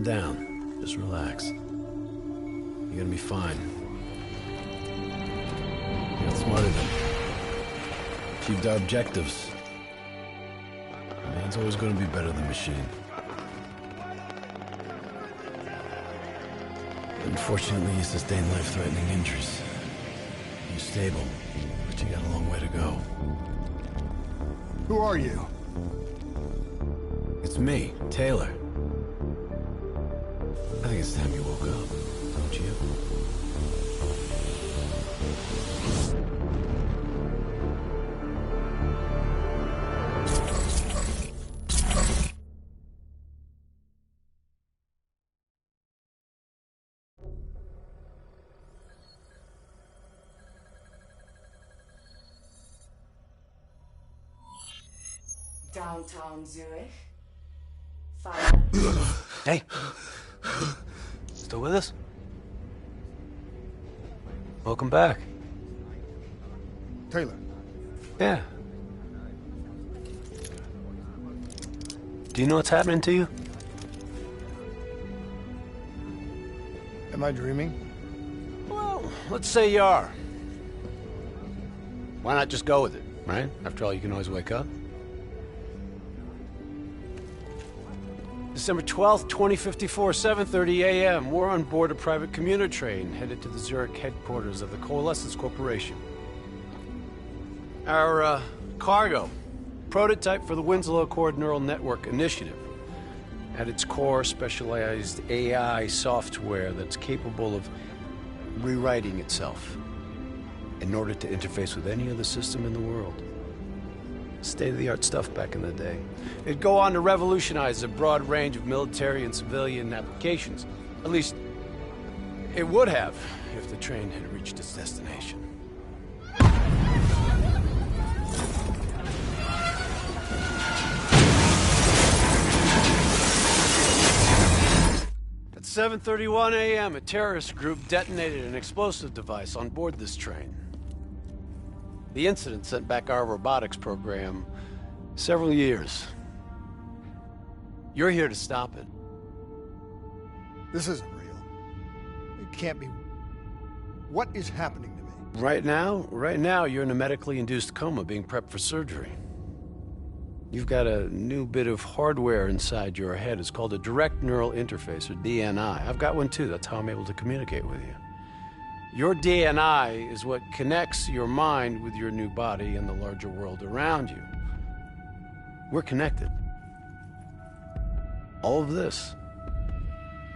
Calm down. Just relax. You're gonna be fine. You got smarter than achieved our objectives. Man's always gonna be better than machine. Unfortunately, you sustained life-threatening injuries. You're stable, but you got a long way to go. Who are you? It's me, Taylor. I think it's time you woke up, don't you? Downtown Zurich. Fire. Hey. Still with us? Welcome back. Taylor. Yeah. Do you know what's happening to you? Am I dreaming? Well, let's say you are. Why not just go with it, right? After all, you can always wake up. December 12th, 2054, 7:30 a.m. We're on board a private commuter train headed to the Zurich headquarters of the Coalescence Corporation. Our cargo, prototype for the Winslow Accord Neural Network Initiative. At its core, specialized AI software that's capable of rewriting itself in order to interface with any other system in the world. State-of-the-art stuff back in the day. It'd go on to revolutionize a broad range of military and civilian applications. At least, it would have if the train had reached its destination. At 7:31 a.m., a terrorist group detonated an explosive device on board this train. The incident sent back our robotics program several years. You're here to stop it. This isn't real. It can't be. What is happening to me? Right now, you're in a medically induced coma being prepped for surgery. You've got a new bit of hardware inside your head. It's called a direct neural interface, or DNI. I've got one too. That's how I'm able to communicate with you. Your DNI is what connects your mind with your new body and the larger world around you. We're connected. All of this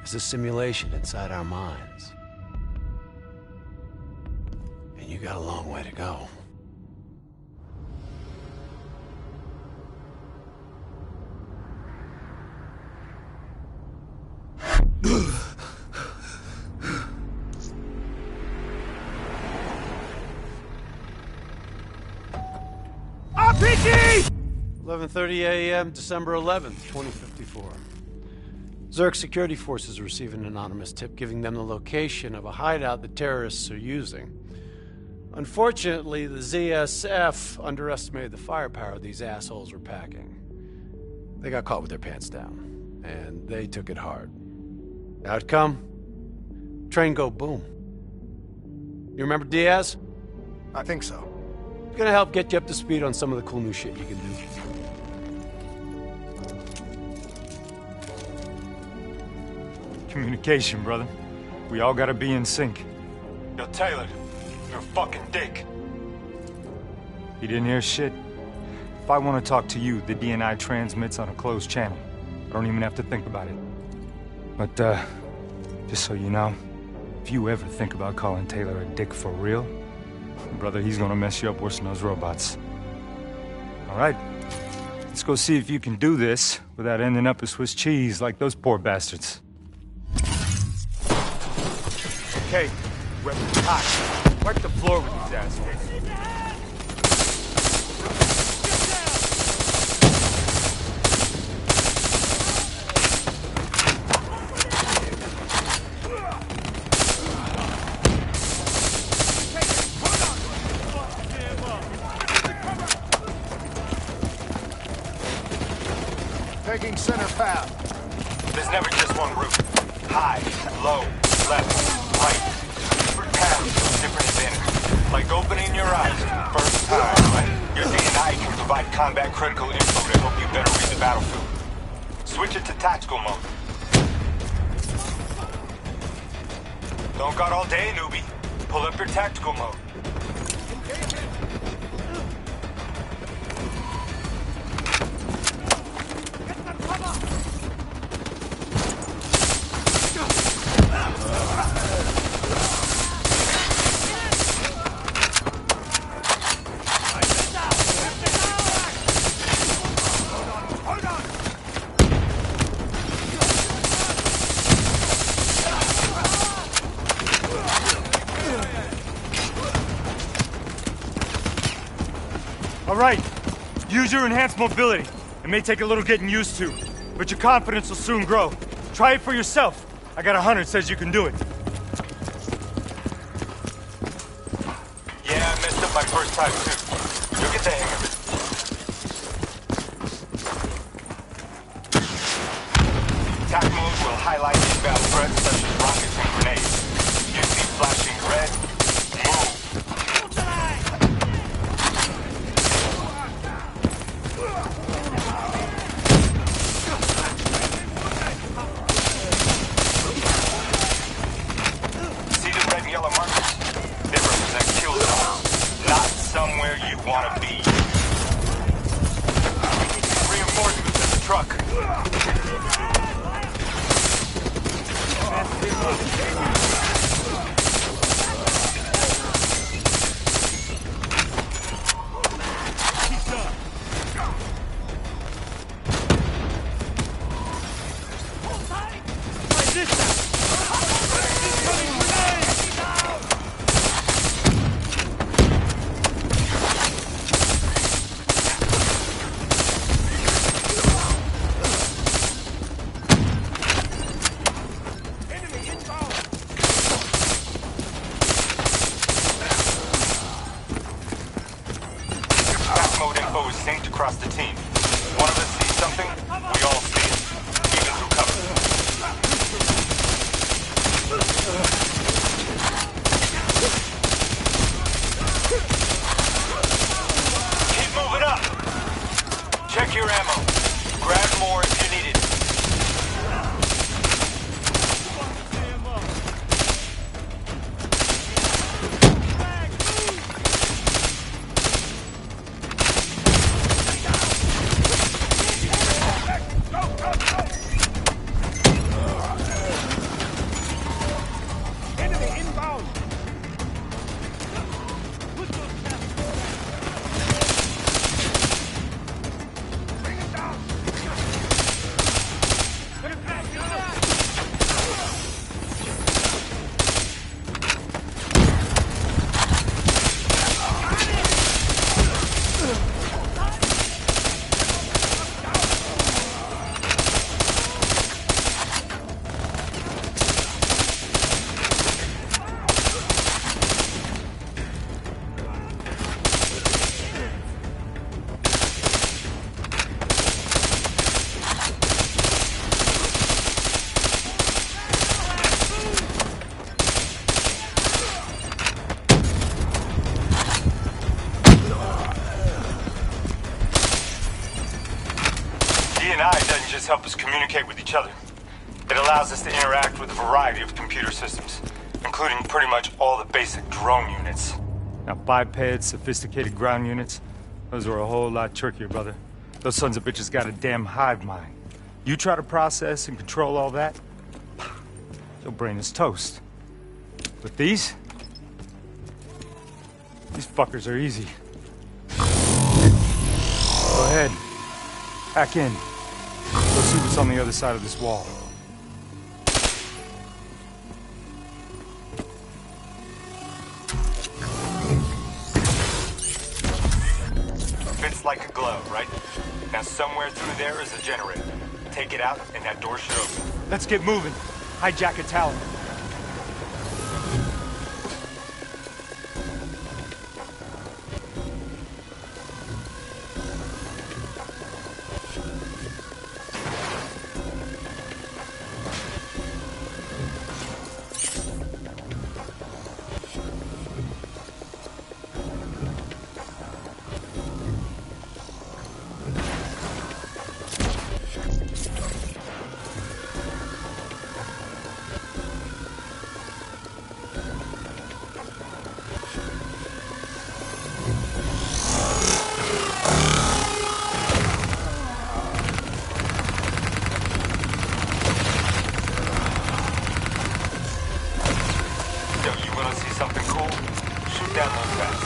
is a simulation inside our minds. And you got a long way to go. RPG! 11:30 a.m., December 11th, 2054. Zurich security forces receive an anonymous tip giving them the location of a hideout the terrorists are using. Unfortunately, the ZSF underestimated the firepower these assholes were packing. They got caught with their pants down, and they took it hard. Outcome? Train go boom. You remember Diaz? I think so. It's gonna help get you up to speed on some of the cool new shit you can do. Communication, brother. We all gotta be in sync. Yo, Taylor, you're a fucking dick. You didn't hear shit? If I want to talk to you, the DNI transmits on a closed channel. I don't even have to think about it. But, just so you know, if you ever think about calling Taylor a dick for real, brother, he's gonna mess you up worse than those robots. All right, let's go see if you can do this without ending up as Swiss cheese like those poor bastards. Okay, weapons hot. Wipe the floor with these assholes. Taking center path. There's never just one route. High, low, left, right. Different paths, different advantages. Like opening your eyes first time, right? Your D&I can provide combat critical info to help you better read the battlefield. Switch it to tactical mode. Don't got all day, newbie. Pull up your tactical mode. All right, use your enhanced mobility. It may take a little getting used to, but your confidence will soon grow. Try it for yourself. I got a hunter that says you can do it. Yeah, I messed up my first time too. You'll get the hang of it. Attack mode will highlight inbound threats such as rockets and grenades. You see flashing red, move. See the red and yellow markers? They represent kill zones, not somewhere you want to be. Reinforcements at the truck. Mode info is synced across the team. One of us sees something, we all see it, even through cover. Keep moving up. Check your ammo. Grab more if you need it. D&I doesn't just help us communicate with each other. It allows us to interact with a variety of computer systems, including pretty much all the basic drone units. Now, bipeds, sophisticated ground units, those are a whole lot trickier, brother. Those sons of bitches got a damn hive mind. You try to process and control all that, your brain is toast. But these fuckers are easy. Go ahead. Hack in. Go see what's on the other side of this wall. Fits like a glove, right? Now somewhere through there is a generator. Take it out and that door should open. Let's get moving. Hijack a tower. down those guys.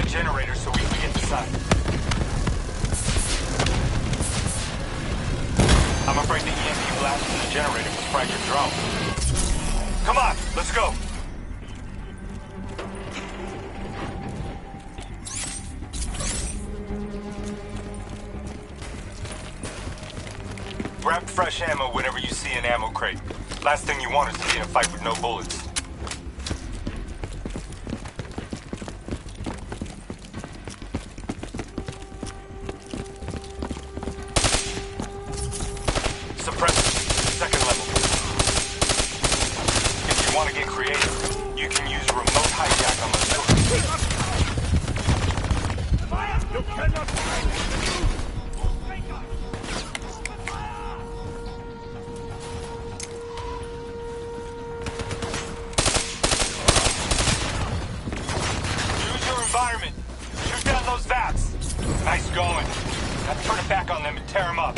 Generator so we can get inside. I'm afraid the EMP blast from the generator was fried your drone. Come on, let's go. Grab fresh ammo whenever you see an ammo crate. Last thing you want is to be in a fight with no bullets. Shoot down those vats. Nice going. Now turn it back on them and tear them up.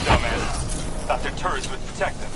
Dumbass. Thought their turrets would protect them.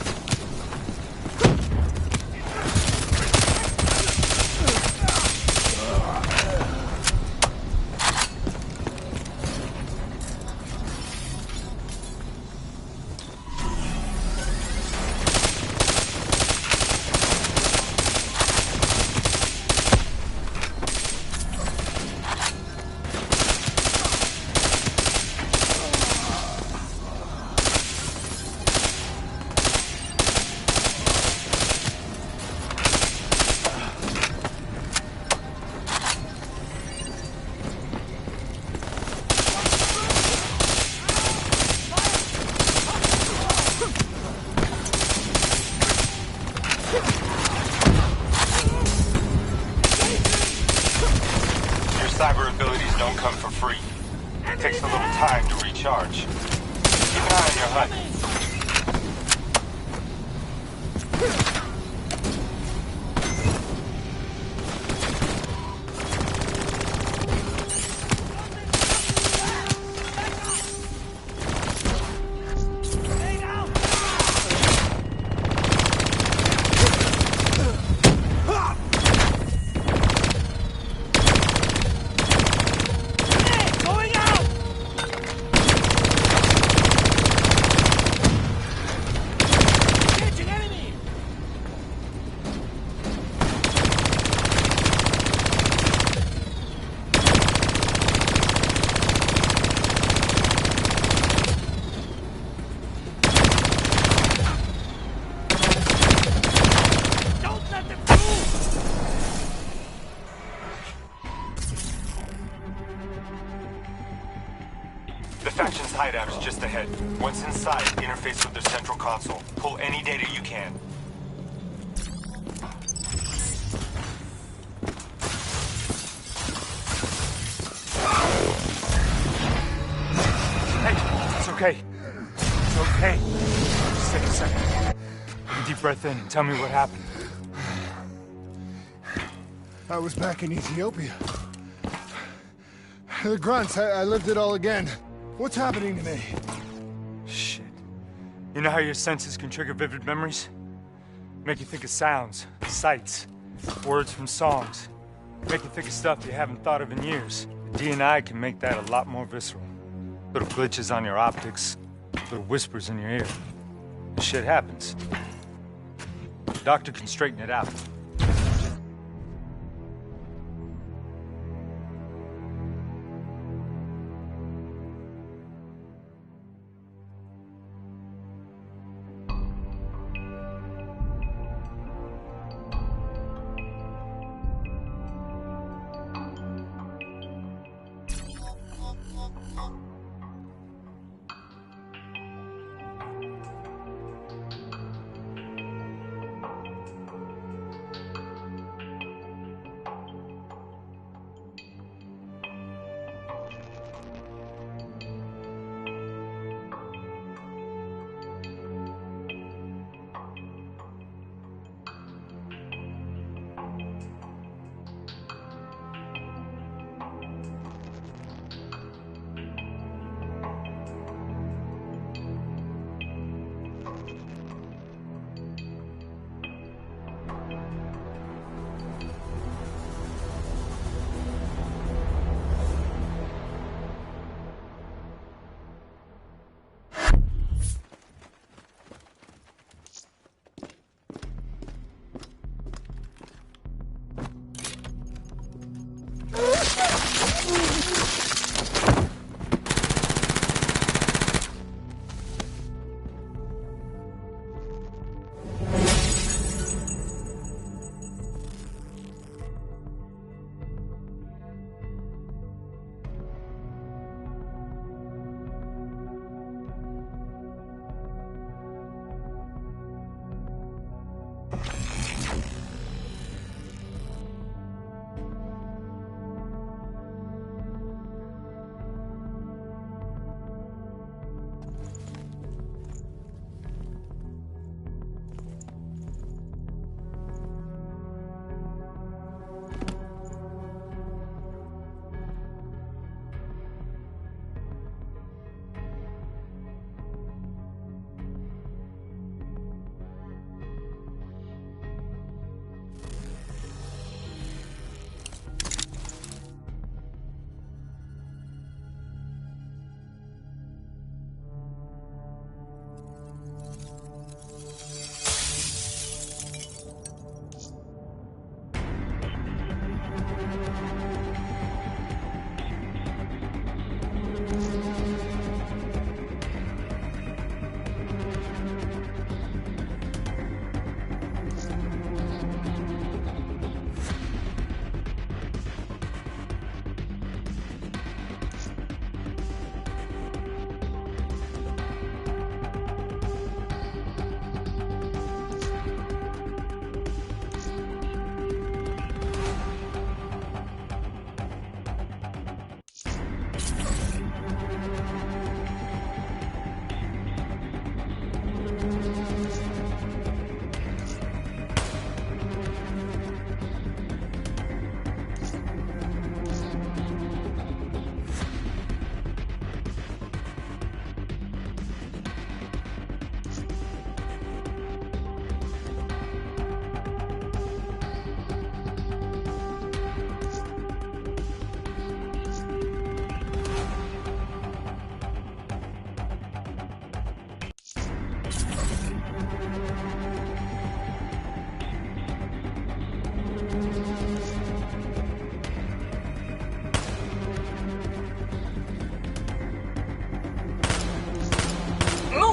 Cyber abilities don't come for free. It takes a little time to recharge. Keep an eye on your HUD. The faction's hideout is just ahead. Once inside, interface with their central console. Pull any data you can. Hey, it's okay. It's okay. You're Take a second. Take a deep breath in and tell me what happened. I was back in Ethiopia. The grunts, I lived it all again. What's happening to me? Shit. You know how your senses can trigger vivid memories? Make you think of sounds, sights, words from songs. Make you think of stuff you haven't thought of in years. The DNI can make that a lot more visceral. Little glitches on your optics, little whispers in your ear. This shit happens. The doctor can straighten it out.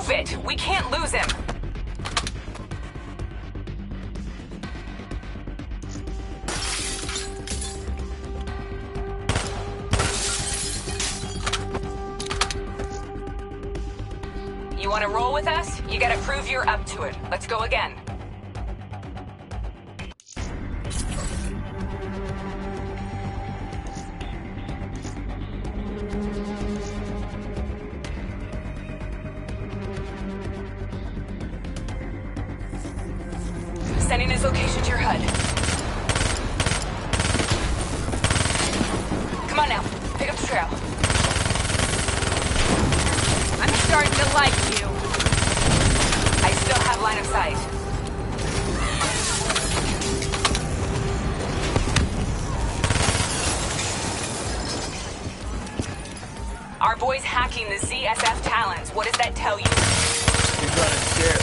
Move it! We can't lose him! You want to roll with us? You gotta prove you're up to it. Let's go again. Sending his location to your HUD. Come on now. Pick up the trail. I'm starting to like you. I still have line of sight. Our boy's hacking the ZSF talents. What does that tell you? He's running scared,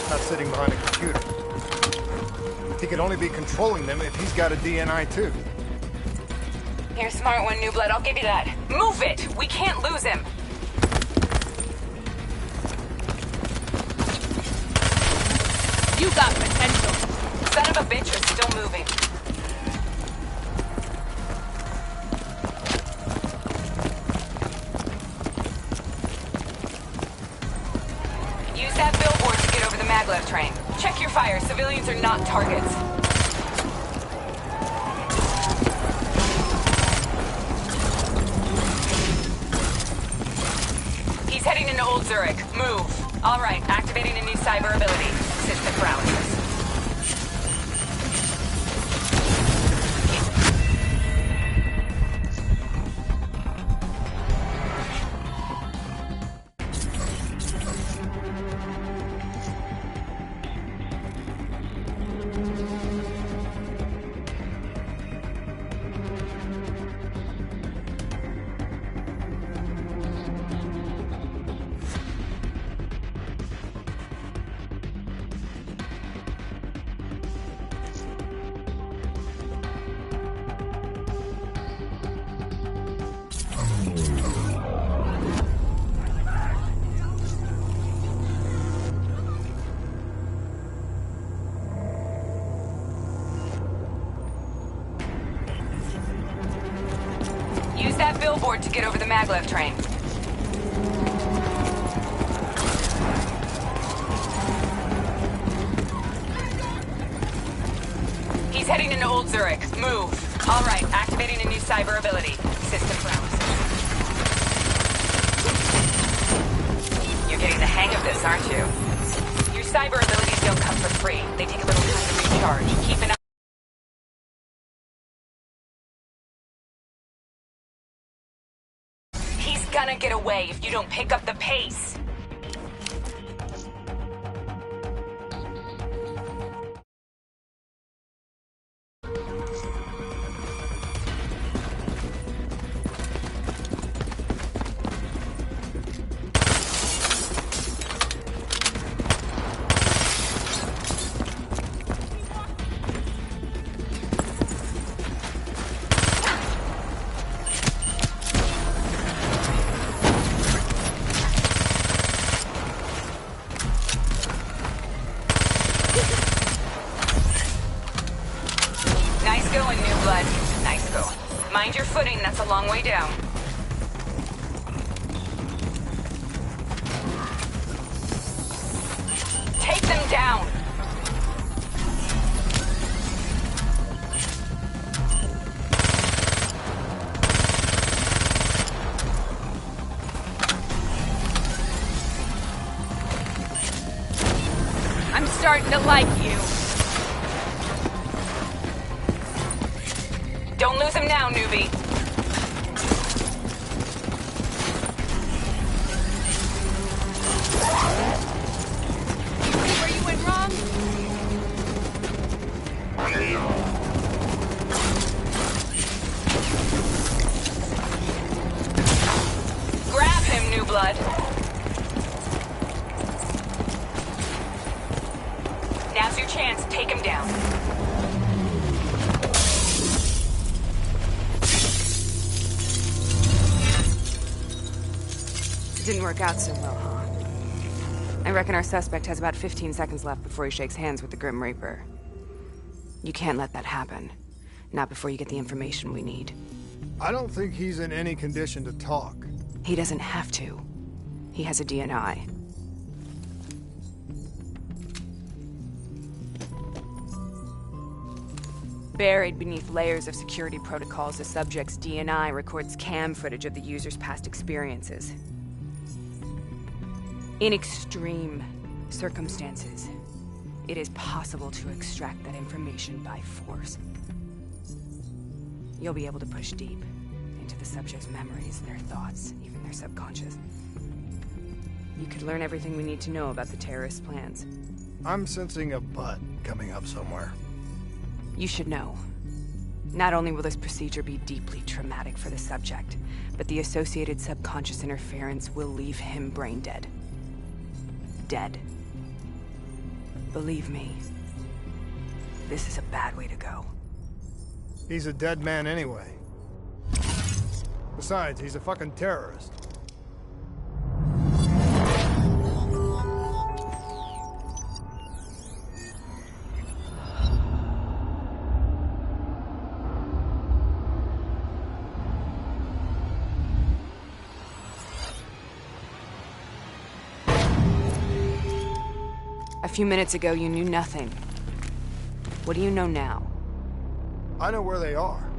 not sitting behind a computer. He could only be controlling them if he's got a DNI too. You're a smart one, new blood. I'll give you that. Move it! We can't lose him. You got potential. Son of a bitch is still moving. Use that billboard to get over the maglev train. Check your fire. Civilians are not targets. He's heading into Old Zurich. Move. All right, activating a new cyber ability. System paralysis. Use that billboard to get over the maglev train. He's heading into Old Zurich. Move. All right, activating a new cyber ability. System paralysis. You're getting the hang of this, aren't you? Your cyber abilities don't come for free. They take a little time to recharge. Keep an eye. He's gonna get away if you don't pick up the pace. Nice going, new blood. Nice going. Mind your footing, that's a long way down. Take them down! I'm starting to like you. Don't lose him now, newbie. See where you went wrong? Grab him, new blood. Now's your chance. Take him down. Didn't work out so well, huh? I reckon our suspect has about 15 seconds left before he shakes hands with the Grim Reaper. You can't let that happen. Not before you get the information we need. I don't think he's in any condition to talk. He doesn't have to. He has a DNI. Buried beneath layers of security protocols, the subject's DNI records cam footage of the user's past experiences. In extreme circumstances, It is possible to extract that information by force. You'll be able to push deep into the subject's memories, their thoughts, even their subconscious. You could learn everything we need to know about the terrorist plans. I'm sensing a butt coming up somewhere. You should know. Not only will this procedure be deeply traumatic for the subject, but the associated subconscious interference will leave him brain dead. Dead. Believe me, this is a bad way to go. He's a dead man anyway. Besides, he's a fucking terrorist. A few minutes ago, you knew nothing. What do you know now? I know where they are.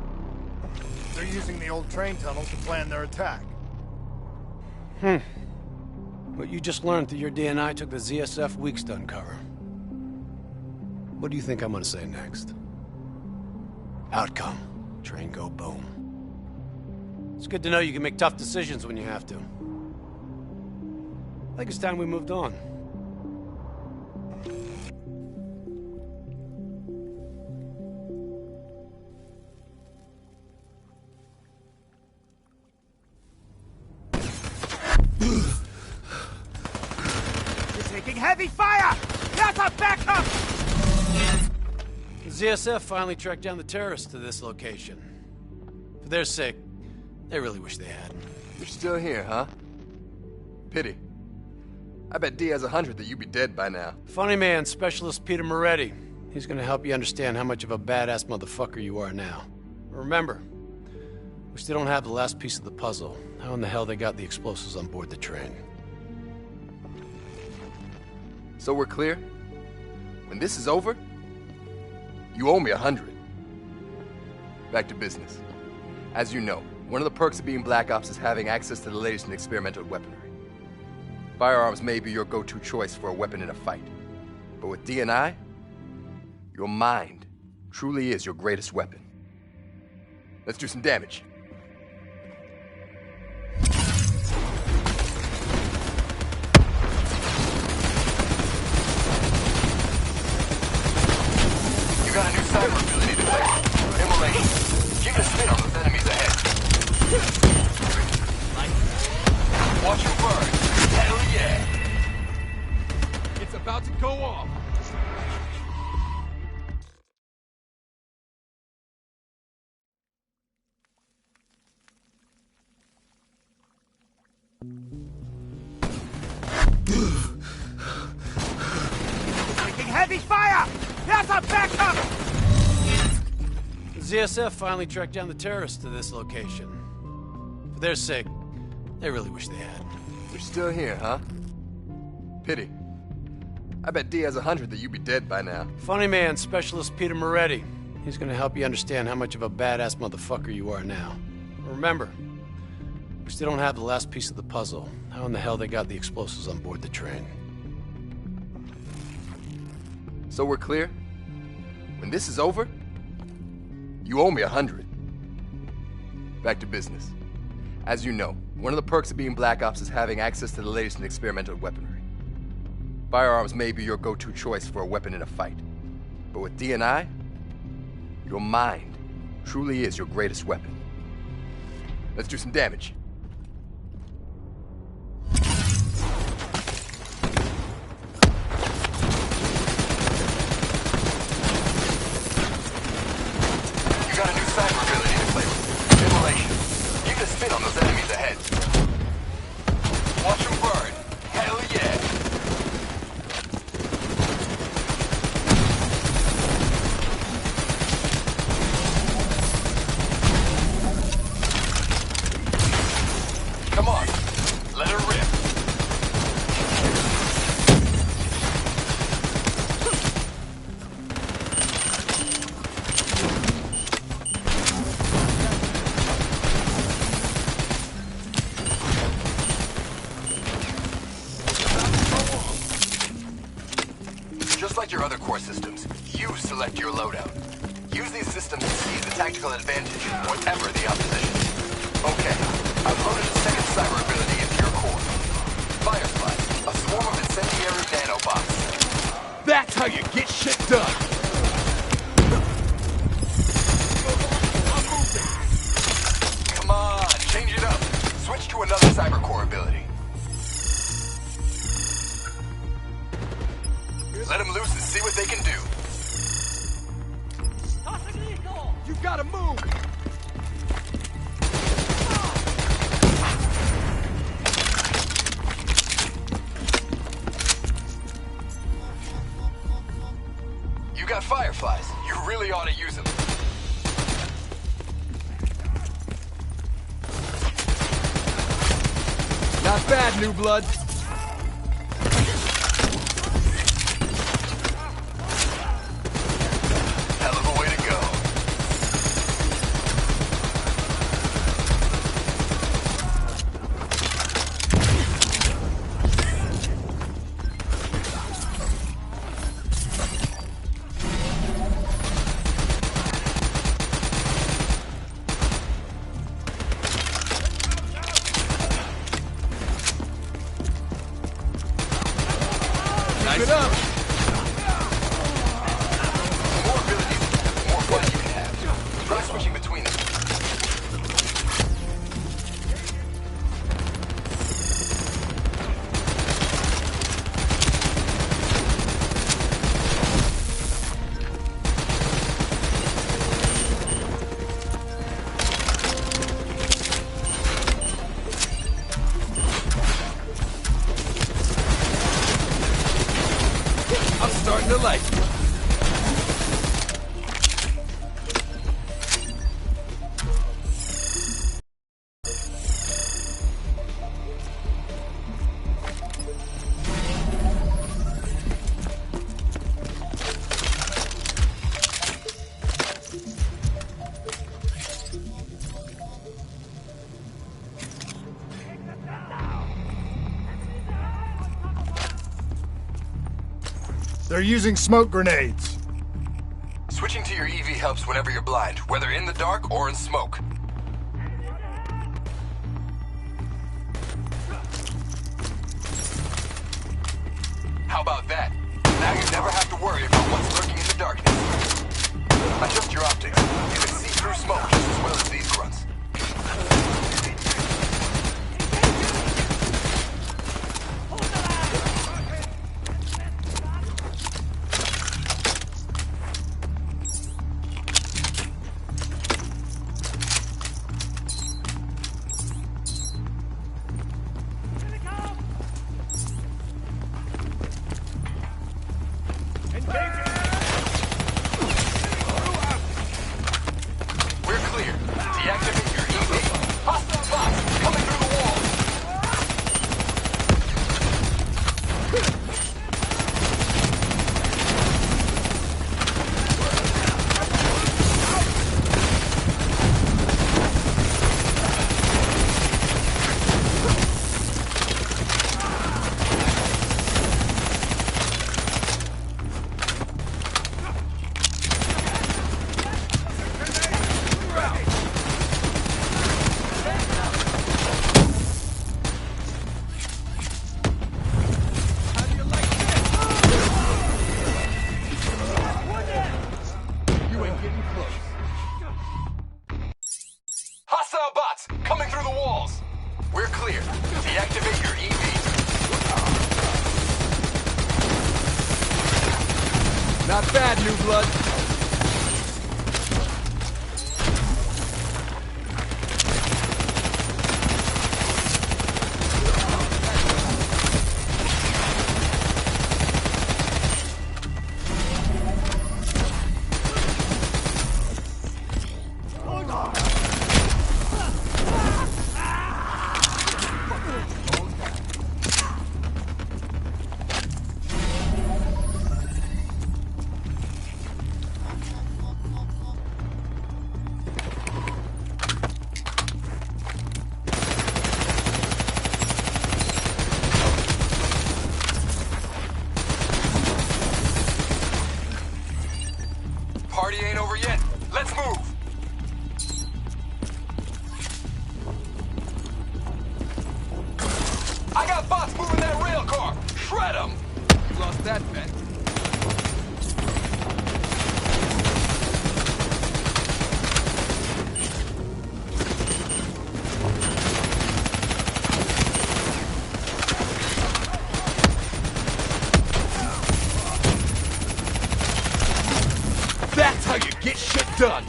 They're using the old train tunnels to plan their attack. What you just learned through your DNI took the ZSF weeks to uncover. What do you think I'm gonna say next? Outcome. Train go boom. It's good to know you can make tough decisions when you have to. I think it's time we moved on. Heavy fire! That's a backup! The ZSF finally tracked down the terrorists to this location. For their sake, they really wish they had. You're still here, huh? Pity. I bet D has 100 that you'd be dead by now. Funny man, Specialist Peter Moretti. He's gonna help you understand how much of a badass motherfucker you are now. Remember, we still don't have the last piece of the puzzle. How in the hell they got the explosives on board the train? So we're clear? When this is over, you owe me 100. Back to business. As you know, one of the perks of being Black Ops is having access to the latest in experimental weaponry. Firearms may be your go-to choice for a weapon in a fight. But with DNI, your mind truly is your greatest weapon. Let's do some damage. You got a new cyber ability to play. Immolation. Give it a spin on those enemies ahead. Watch them burn. Hell yeah. It's about to go off. Taking heavy fire! That's a backup! The ZSF finally tracked down the terrorists to this location. For their sake, they really wish they had. You're still here, huh? Pity. I bet D has 100 that you'd be dead by now. Funny man, Specialist Peter Moretti. He's gonna help you understand how much of a badass motherfucker you are now. Remember, we still don't have the last piece of the puzzle. How in the hell they got the explosives on board the train? So we're clear? When this is over, you owe me 100. Back to business. As you know, one of the perks of being Black Ops is having access to the latest in experimental weaponry. Firearms may be your go-to choice for a weapon in a fight. But with DNI, your mind truly is your greatest weapon. Let's do some damage. You got a new cyber ability to play with. Immolation. Give it a spin on those enemies ahead. Watch them burn. Hell yeah. Inside your other core systems, you select your loadout. Use these systems to seize the tactical advantage, whatever the opposition. Okay, I've loaded a second cyber ability into your core. Firefly, a swarm of incendiary nanobots. That's how you get shit done! Come on, change it up. Switch to another cyber core ability. Let them loose and see what they can do. You gotta move! You got fireflies. You really ought to use them. Not bad, new blood. Hell of a way to go. Keep it up! The more abilities, the more fun you can have. Try switching between them. I'm starting to like it. They're using smoke grenades. Switching to your EV helps whenever you're blind, whether in the dark or in smoke. How about that? Now you never have to worry about what's lurking in the darkness. Adjust your optics. You can see through smoke just as well as these grunts. We're clear. Deactivate your EV. Hostile bots coming through the wall. You ain't getting close. Hostile bots coming through the walls. We're clear. Deactivate your EV. Not bad, new blood. Got him! You lost that bet. That's how you get shit done!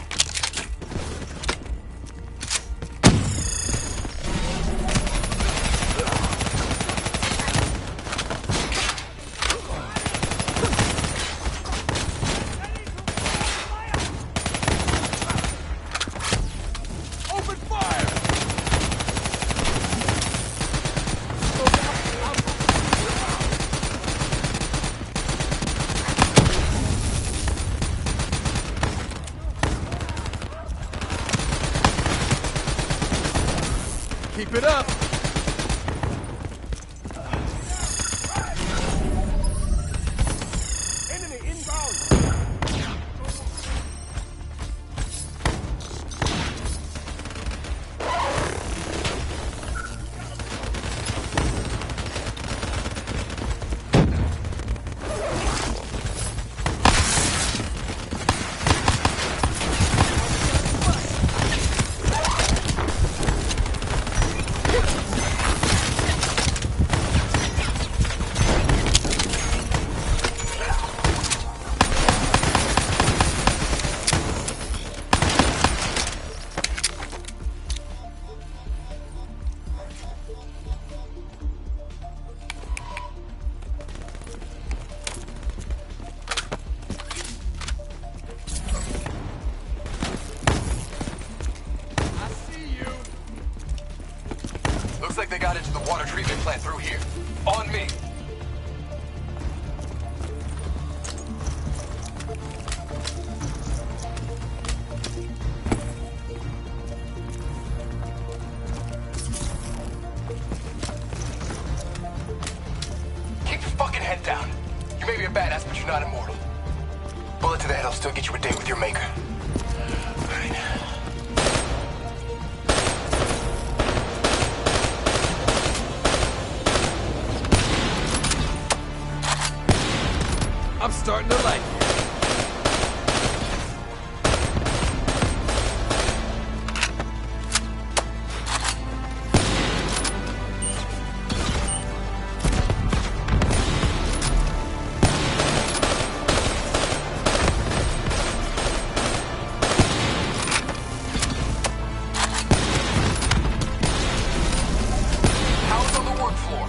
Open fire! Keep it up! Enemy inbound! Looks like they got into the water treatment plant through here. On me! Keep your fucking head down. You may be a badass, but you're not immortal. Bullet to the head will still get you a date with your maker. Alright. I'm starting to like it. How's on the work floor?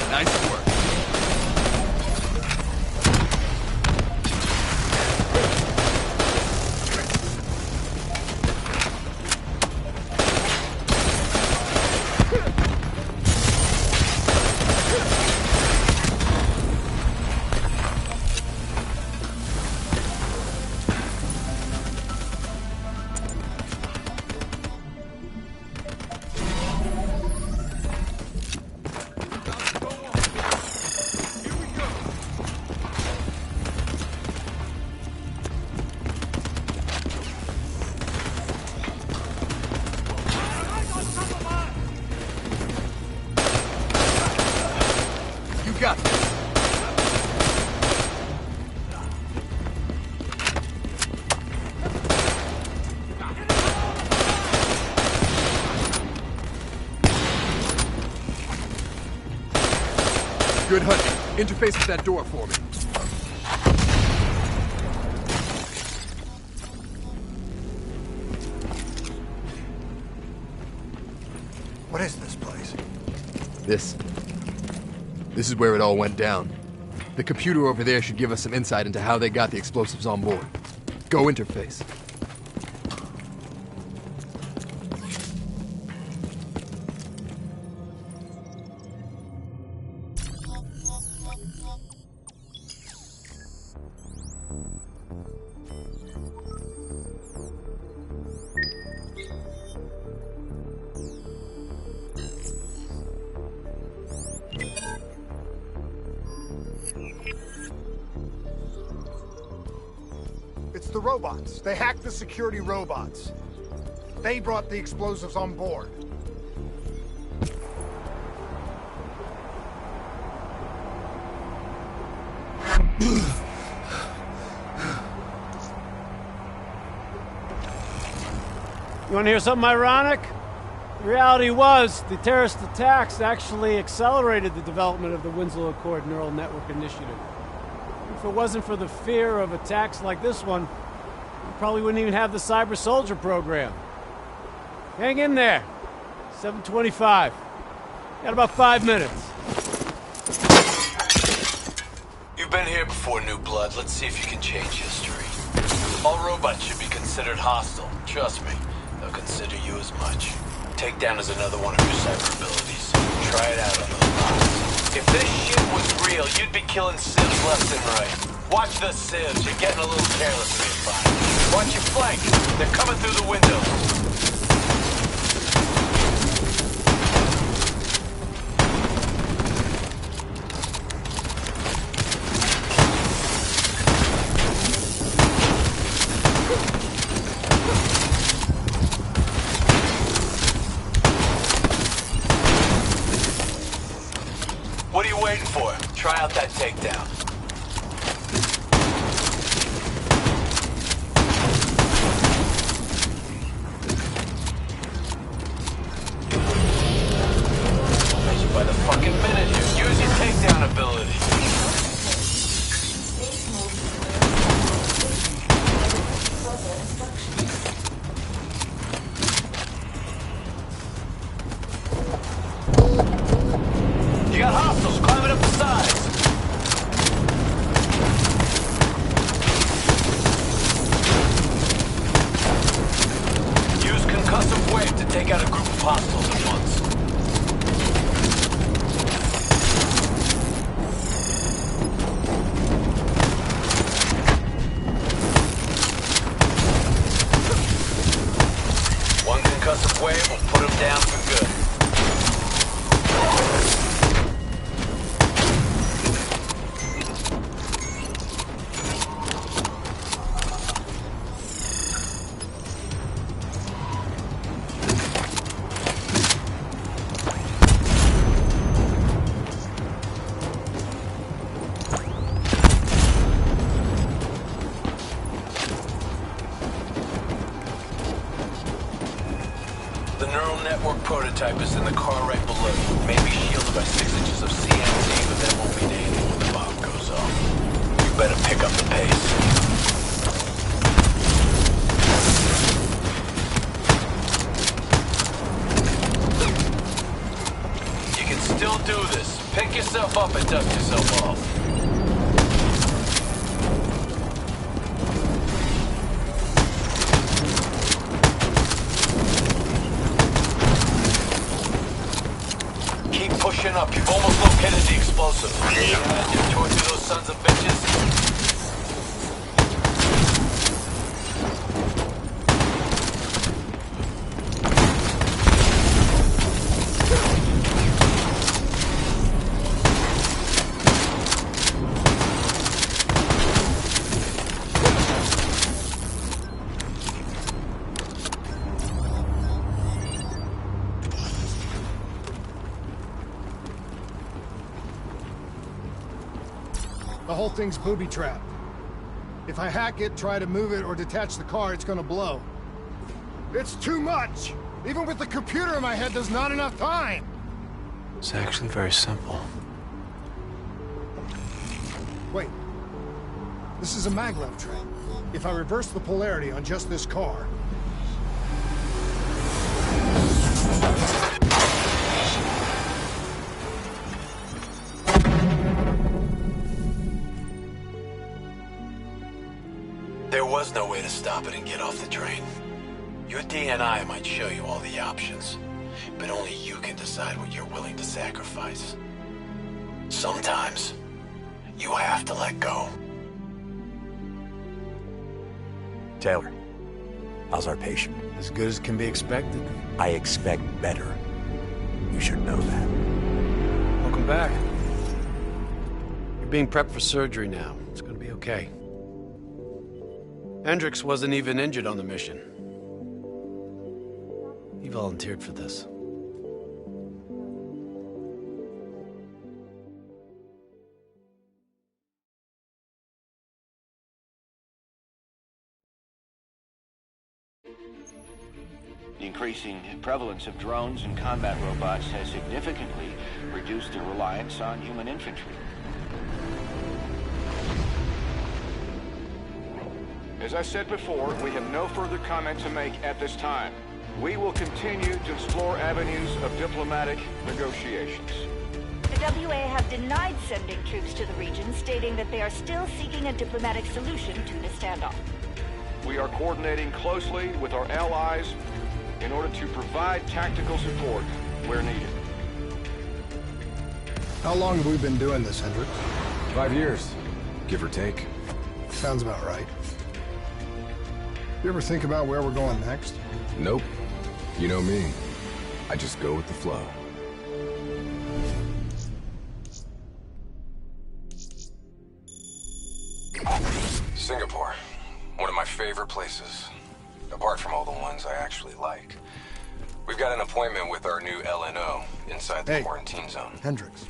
Nice work. You got this. Good hunting. Interface with that door for me. What is this place? This is where it all went down. The computer over there should give us some insight into how they got the explosives on board. Go interface. It's the robots. They hacked the security robots. They brought the explosives on board. You want to hear something ironic? The reality was, the terrorist attacks actually accelerated the development of the Winslow Accord Neural Network Initiative. If it wasn't for the fear of attacks like this one, we probably wouldn't even have the Cyber Soldier program. Hang in there. 7:25. Got about 5 minutes. You've been here before, New Blood. Let's see if you can change history. All robots should be considered hostile. Trust me, they'll consider you as much. Takedown is another one of your cyber abilities. Try it out on those bots. If this shit was real, you'd be killing civs left and right. Watch the civs. You're getting a little careless nearby. Watch your flank. They're coming through the windows. What are you waiting for? Try out that takedown. Measure by the fucking minute here. Use your takedown ability. You got hostiles climbing up the sides. Use concussive wave to take out a group of hostiles at once. One concussive wave will put them down for good. The neural network prototype is in the car right below you. Maybe shielded by 6 inches of CNT, but that won't mean anything when the bomb goes off. You better pick up the pace. You can still do this. Pick yourself up and dust yourself off. Pushing up. You've almost located the explosive. Just tore through those sons of bitches. The whole thing's booby-trapped. If I hack it, try to move it, or detach the car, it's gonna blow. It's too much! Even with the computer in my head, there's not enough time! It's actually very simple. Wait. This is a maglev train. If I reverse the polarity on just this car... was no way to stop it and get off the train, your DNI might show you all the options, but only you can decide what you're willing to sacrifice. Sometimes, you have to let go. Taylor, how's our patient? As good as can be expected. I expect better. You should know that. Welcome back. You're being prepped for surgery now. It's gonna be okay. Hendricks wasn't even injured on the mission. He volunteered for this. The increasing prevalence of drones and combat robots has significantly reduced the reliance on human infantry. As I said before, we have no further comment to make at this time. We will continue to explore avenues of diplomatic negotiations. The WA have denied sending troops to the region, stating that they are still seeking a diplomatic solution to the standoff. We are coordinating closely with our allies in order to provide tactical support where needed. How long have we been doing this, Hendricks? 5 years, give or take. Sounds about right. You ever think about where we're going next? Nope. You know me. I just go with the flow. Singapore. One of my favorite places. Apart from all the ones I actually like. We've got an appointment with our new LNO inside the quarantine zone. Hendricks.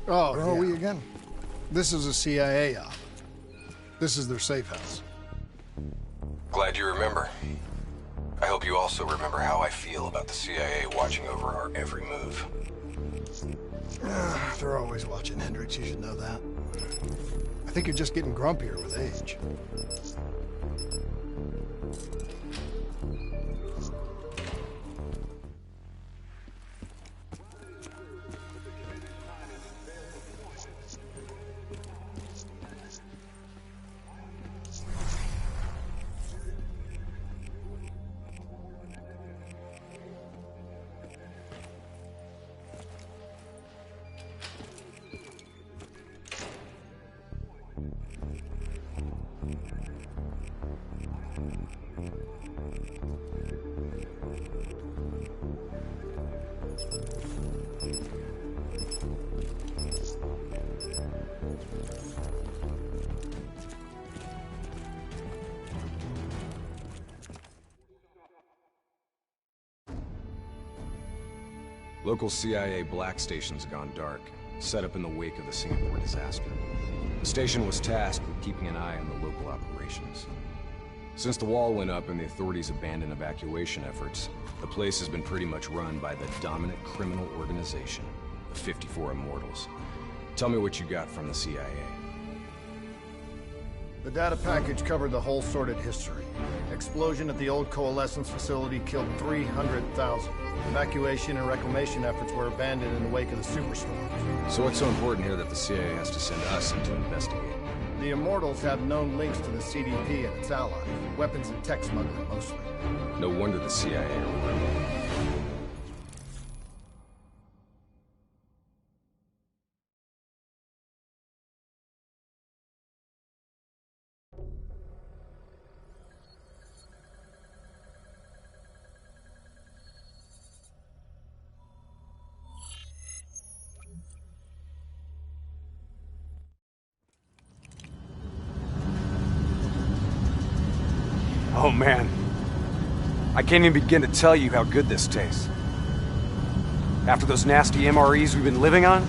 Oh, where are we again? This is a CIA op. This is their safe house. Glad you remember. I hope you also remember how I feel about the CIA watching over our every move. They're always watching, Hendricks. You should know that. I think you're just getting grumpier with age. Local CIA black station's gone dark, set up in the wake of the Singapore disaster. The station was tasked with keeping an eye on the local operations. Since the wall went up and the authorities abandoned evacuation efforts, the place has been pretty much run by the dominant criminal organization, the 54 Immortals. Tell me what you got from the CIA. The data package covered the whole sordid history. Explosion at the old coalescence facility killed 300,000. Evacuation and reclamation efforts were abandoned in the wake of the superstorms. So what's so important here that the CIA has to send us in to investigate? The Immortals have known links to the CDP and its allies. Weapons and tech smuggling, mostly. No wonder the CIA are running. Oh man, I can't even begin to tell you how good this tastes. After those nasty MREs we've been living on,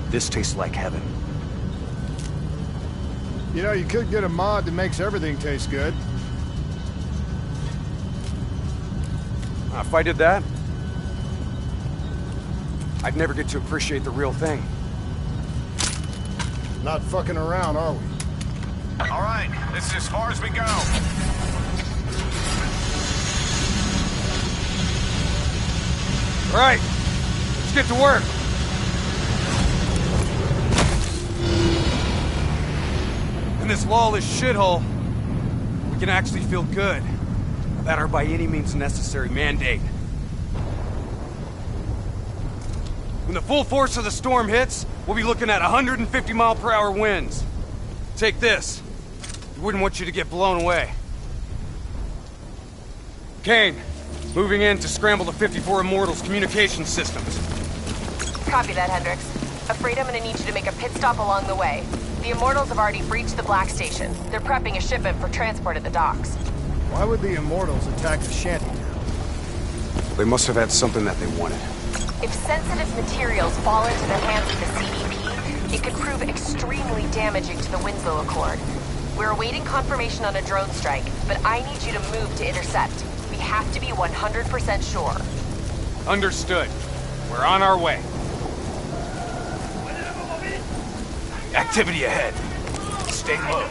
this tastes like heaven. You know, you could get a mod that makes everything taste good. If I did that, I'd never get to appreciate the real thing. Not fucking around, are we? All right, this is as far as we go. All right, let's get to work. In this lawless shithole, can actually feel good about our by any means necessary mandate. When the full force of the storm hits, we'll be looking at 150-mile-per-hour winds. Take this. We wouldn't want you to get blown away. Kane, moving in to scramble the 54 Immortals' communication systems. Copy that, Hendricks. Afraid I'm gonna need you to make a pit stop along the way. The Immortals have already breached the Black Station. They're prepping a shipment for transport at the docks. Why would the Immortals attack the shantytown? They must have had something that they wanted. If sensitive materials fall into the hands of the CDP, it could prove extremely damaging to the Winslow Accord. We're awaiting confirmation on a drone strike, but I need you to move to intercept. We have to be 100% sure. Understood. We're on our way. Activity ahead. Stay low.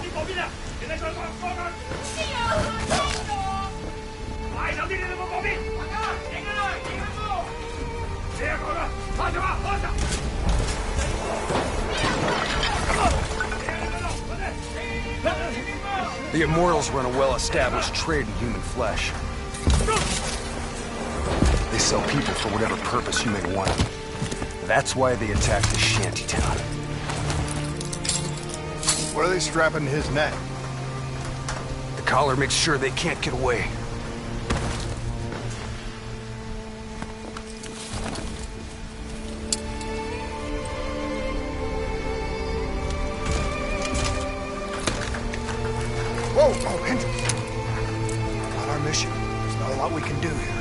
The Immortals run a well-established trade in human flesh. They sell people for whatever purpose you may want them. That's why they attacked the shantytown. What are they strapping to his neck? The collar makes sure they can't get away. Whoa! Oh, Hendricks! Not our mission. There's not a lot we can do here.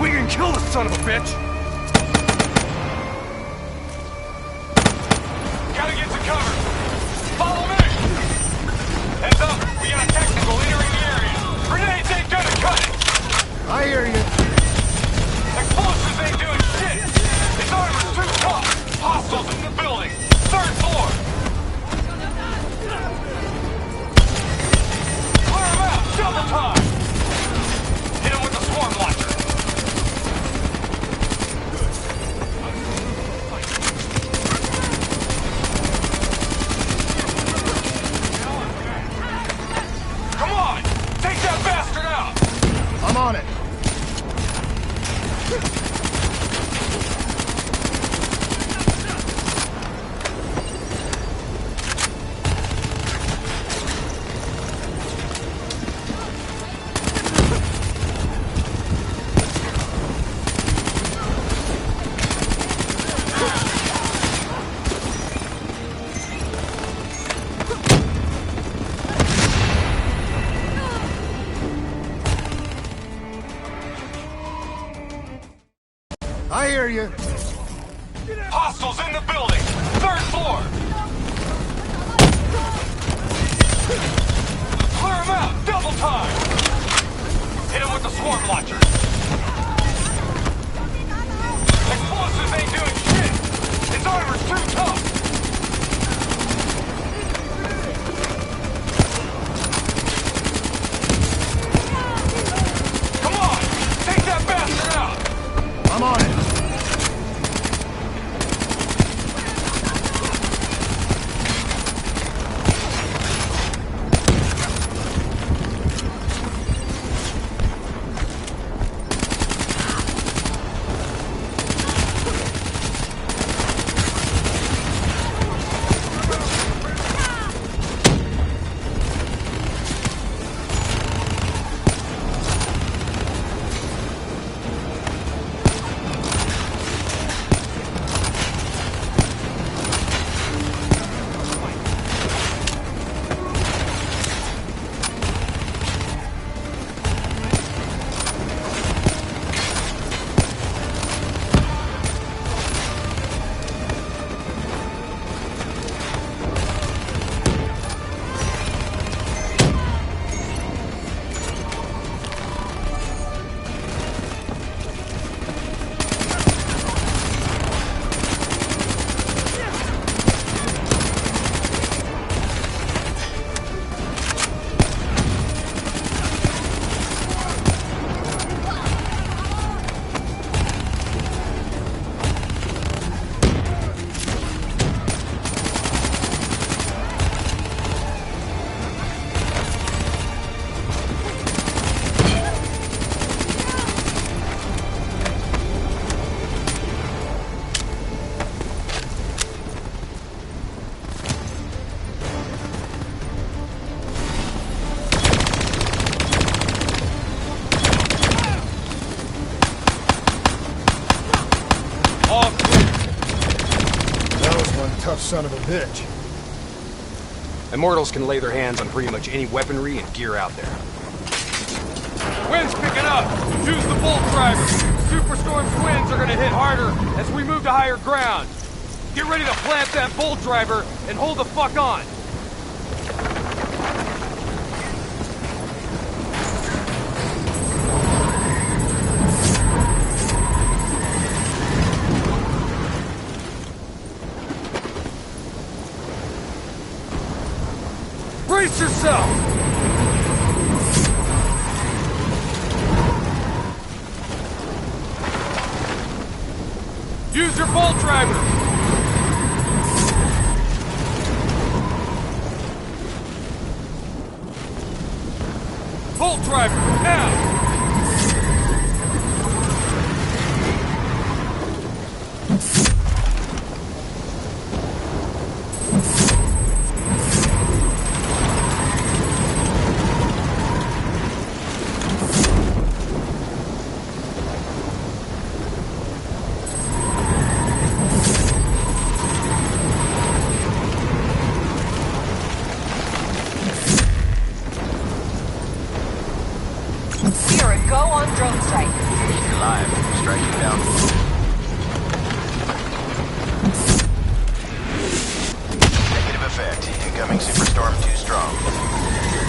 We can kill the son of a bitch! Gotta get to cover! Follow me! Heads up! We got a technical entering the area! Grenades ain't gonna cut it! I hear you. Explosives ain't doing shit! This armor's too tough! Hostiles in the building! 3rd floor! Clear them out! Double time! Hit him with the swarm launcher! Come on! Take that bastard out! I'm on it. I hear you. Hostiles in the building! 3rd floor! Clear them out! Double time! Hit him with the swarm launcher! Explosives ain't doing shit! His armor's too tough! Come on! Take that bastard out! I'm on it. son of a bitch. Immortals can lay their hands on pretty much any weaponry and gear out there. Wind's picking up! Use the bolt driver! Superstorm's winds are gonna hit harder as we move to higher ground. Get ready to plant that bolt driver and hold the fuck on! Brace yourself! Use your bolt driver! Bolt driver, now! Spirit, go on drone strike. Live, striking down. Negative effect. Incoming superstorm too strong.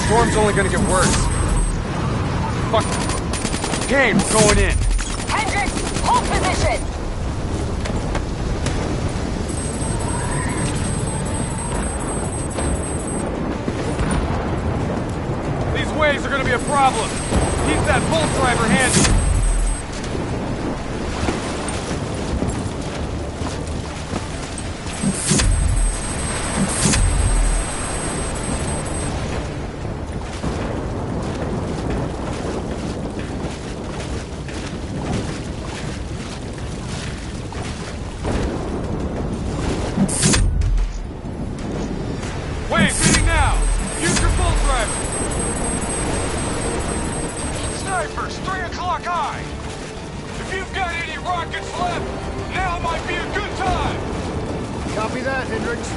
Storm's only gonna get worse. Fuck. Kane, we're going in. Hendricks, hold position! These waves are gonna be a problem. Keep that bolt driver handy. Waves hitting now! Use your bolt driver! Snipers, 3 o'clock high! If you've got any rockets left, now might be a good time! Copy that, Hendricks.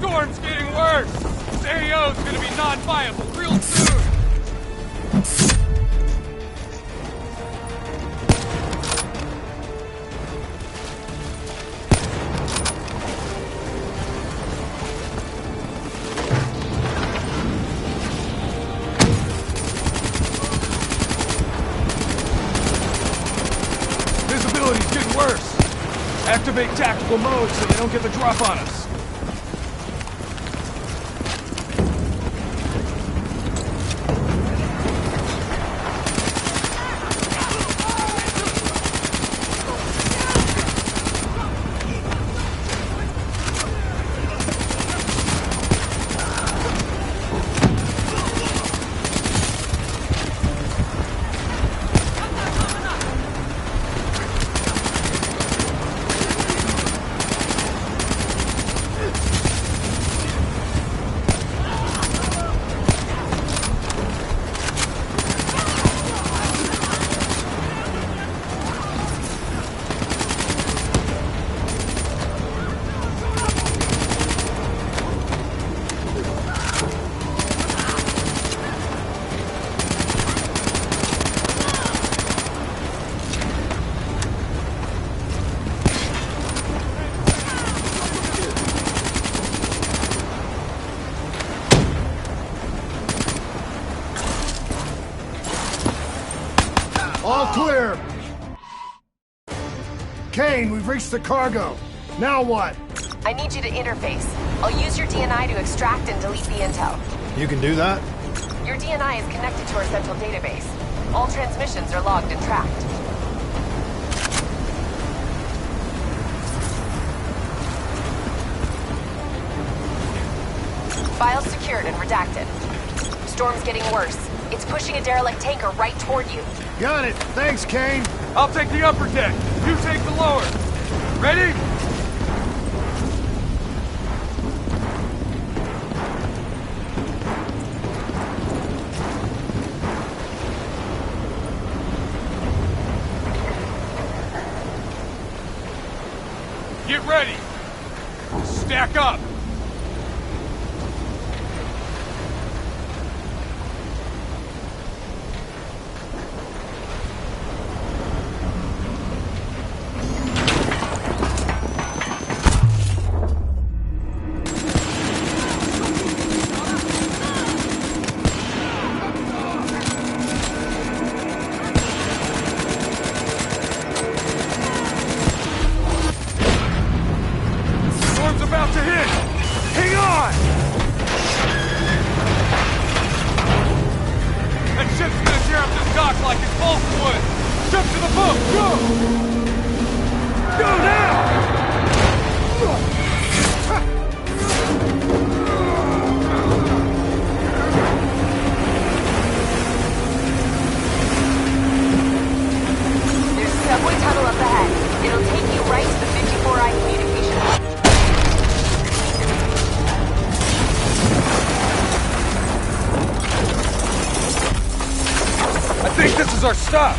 Storm's getting worse! This AO's gonna be non-viable real soon! Visibility's getting worse! Activate tactical mode so they don't get the drop on us. All clear. Kane, we've reached the cargo. Now what? I need you to interface. I'll use your DNI to extract and delete the intel. You can do that? Your DNI is connected to our central database. All transmissions are logged and tracked. Files secured and redacted. Storm's getting worse. It's pushing a derelict tanker right toward you. Got it. Thanks, Kane. I'll take the upper deck. You take the lower. Ready? Get ready. Stack up. About to hit! Hang on! That ship's gonna tear up this dock like it's balsa wood! Jump to the boat! Go! Go now! There's a subway tunnel up ahead. It'll take you right to the 54I communication hub. I think this is our stop!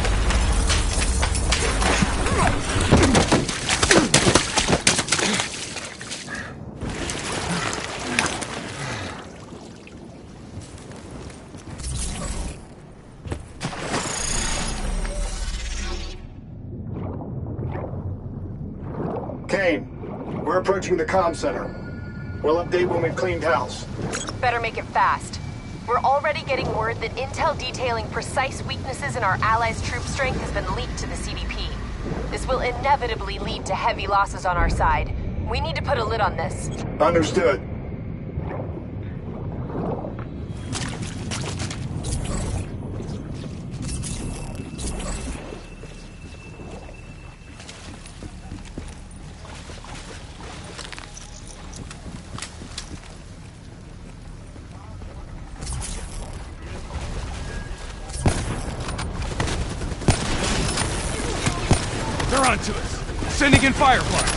Kane, we're approaching the comm center. We'll update when we've cleaned house. Better make it fast. We're already getting word that intel detailing precise weaknesses in our allies' troop strength has been leaked to the CDP. This will inevitably lead to heavy losses on our side. We need to put a lid on this. Understood. They're onto us! Sending in Fireflies!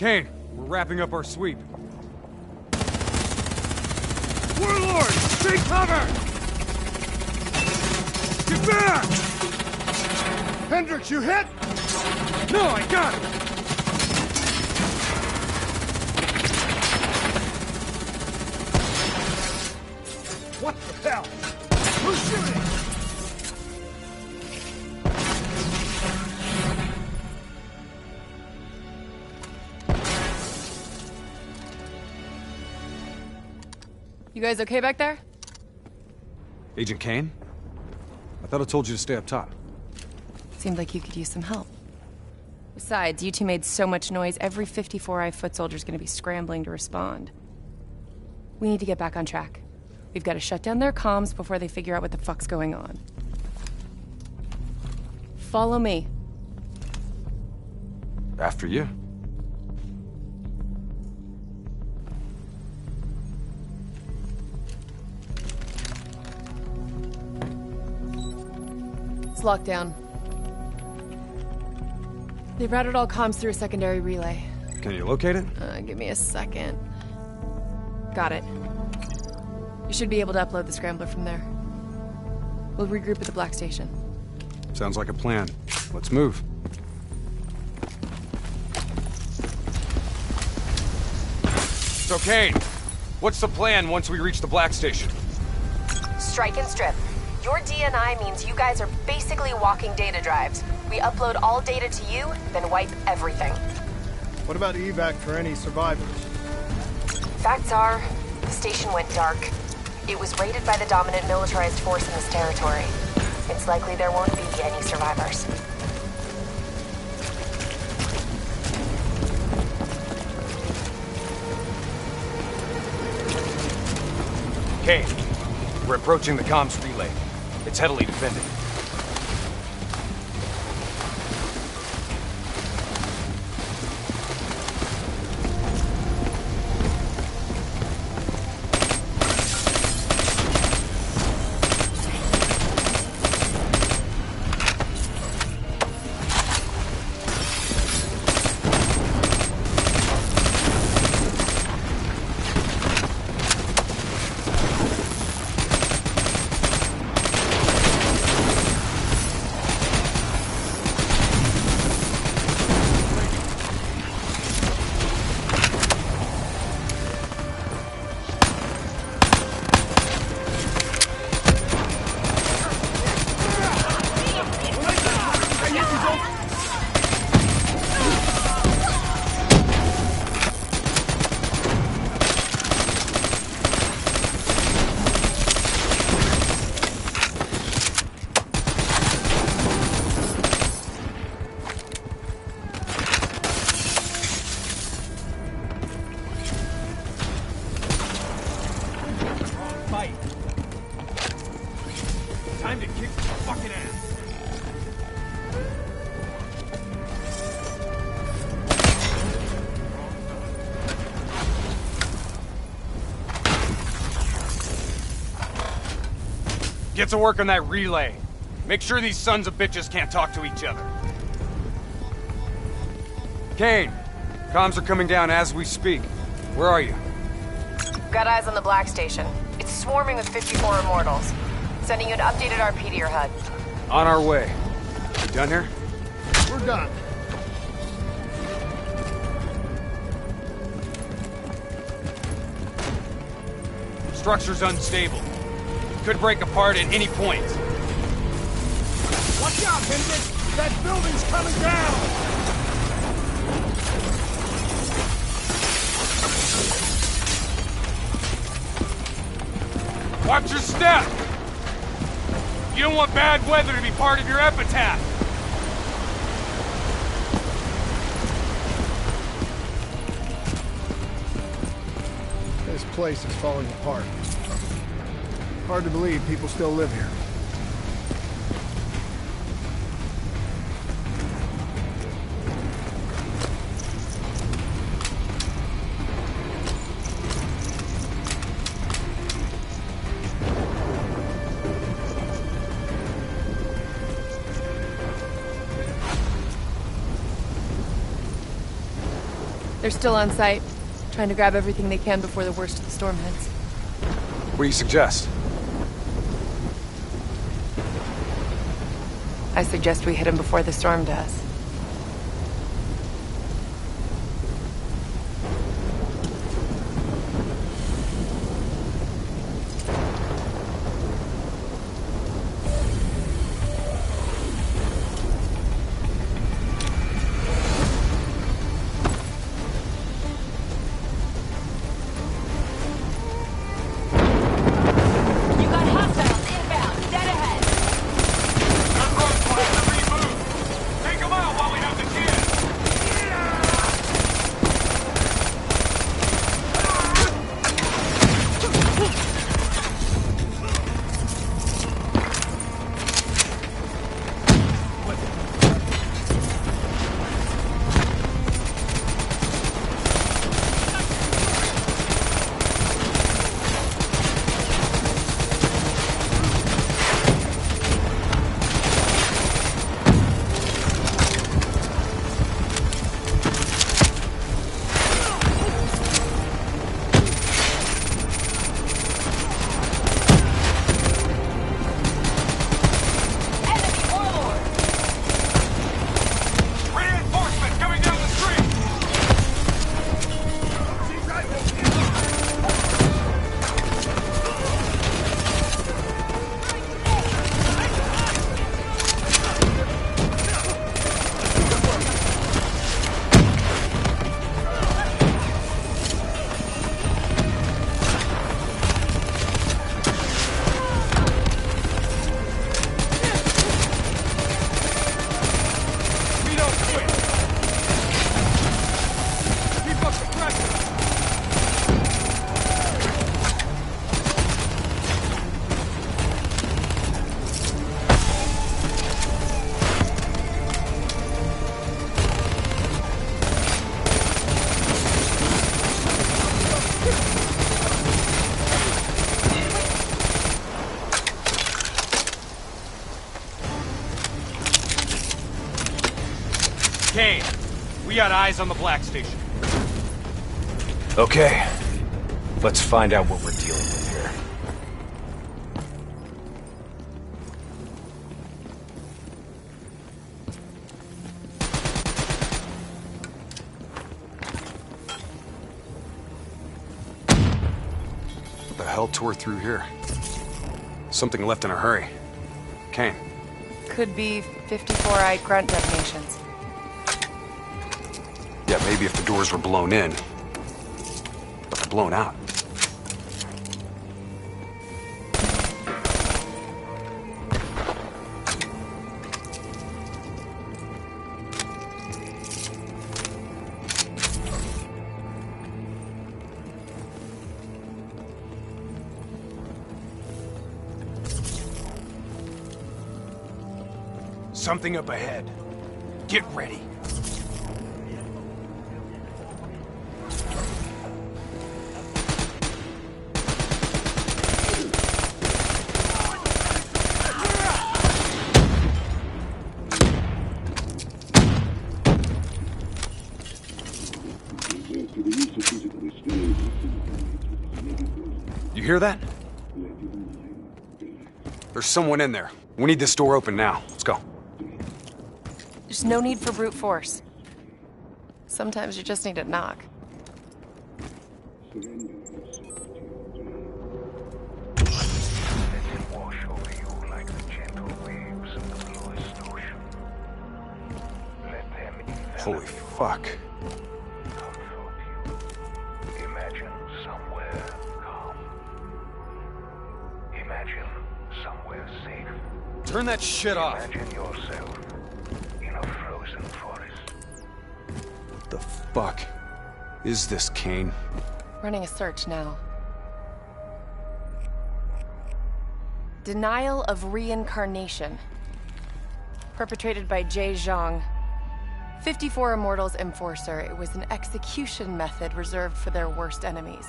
Kane, we're wrapping up our sweep. Warlord! Take cover! Get back! Hendricks, you hit? No, I got it! What the hell? Who's shooting? You guys okay back there? Agent Kane? I thought I told you to stay up top. Seemed like you could use some help. Besides, you two made so much noise, every 54i foot soldier's gonna be scrambling to respond. We need to get back on track. We've got to shut down their comms before they figure out what the fuck's going on. Follow me. After you. It's locked down. They've routed all comms through a secondary relay. Can you locate it? Give me a second. Got it. You should be able to upload the scrambler from there. We'll regroup at the Black Station. Sounds like a plan. Let's move. So, Kane, what's the plan once we reach the Black Station? Strike and strip. Your DNI means you guys are basically walking data drives. We upload all data to you, then wipe everything. What about evac for any survivors? Facts are, the station went dark. It was raided by the dominant militarized force in this territory. It's likely there won't be any survivors. Kane, we're approaching the comms relay. It's heavily defended. Get to work on that relay. Make sure these sons of bitches can't talk to each other. Kane, comms are coming down as we speak. Where are you? Got eyes on the Black Station. It's swarming with 54 immortals. Sending you an updated RP to your HUD. On our way. You done here? We're done. Structure's unstable. Could break apart at any point. Watch out, Hendricks! That building's coming down! Watch your step! You don't want bad weather to be part of your epitaph! This place is falling apart. Hard to believe people still live here. They're still on site, trying to grab everything they can before the worst of the storm hits. What do you suggest? I suggest we hit them before the storm does. Kane, we got eyes on the Black Station. Okay. Let's find out what we're dealing with here. What the hell tore through here? Something left in a hurry. Kane. Could be 54-eyed grunt detonations. Yeah, maybe if the doors were blown in. But they're blown out. Something up ahead. Get ready. You hear that? There's someone in there. We need this door open now. Let's go. There's no need for brute force. Sometimes you just need to knock. Holy fuck. Imagine somewhere calm. Imagine somewhere safe. Turn that shit off. Imagine yourself in a frozen forest. What the fuck is this, Kane? Running a search now. Denial of reincarnation. Perpetrated by Jay Zhang. 54 Immortals Enforcer. It was an execution method reserved for their worst enemies.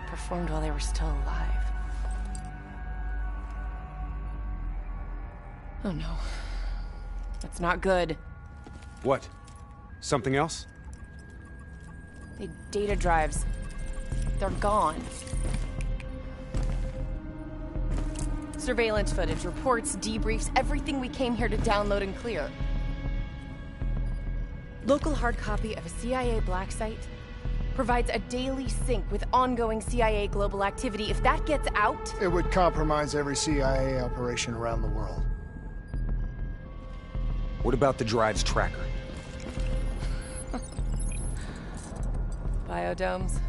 Performed while they were still alive. Oh no. That's not good. What? Something else? They data drives. They're gone. Surveillance footage, reports, debriefs, everything we came here to download and clear. Local hard copy of a CIA black site provides a daily sync with ongoing CIA global activity. If that gets out... It would compromise every CIA operation around the world. What about the drive's tracker? Biodomes.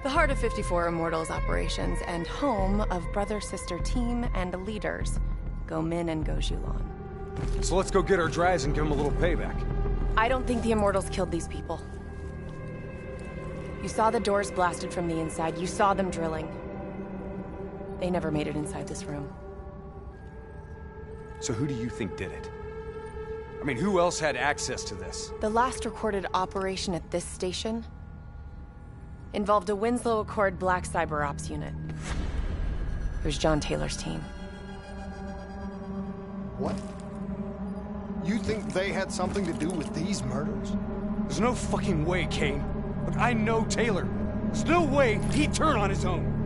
The heart of 54 Immortals operations and home of brother-sister team and leaders, Go Min and Go Zhulan. So let's go get our drives and give them a little payback. I don't think the Immortals killed these people. You saw the doors blasted from the inside. You saw them drilling. They never made it inside this room. So who do you think did it? I mean, who else had access to this? The last recorded operation at this station involved a Winslow Accord Black Cyber Ops unit. It was John Taylor's team. What? You think they had something to do with these murders? There's no fucking way, Kane. Look, I know Taylor. There's no way he'd turn on his own.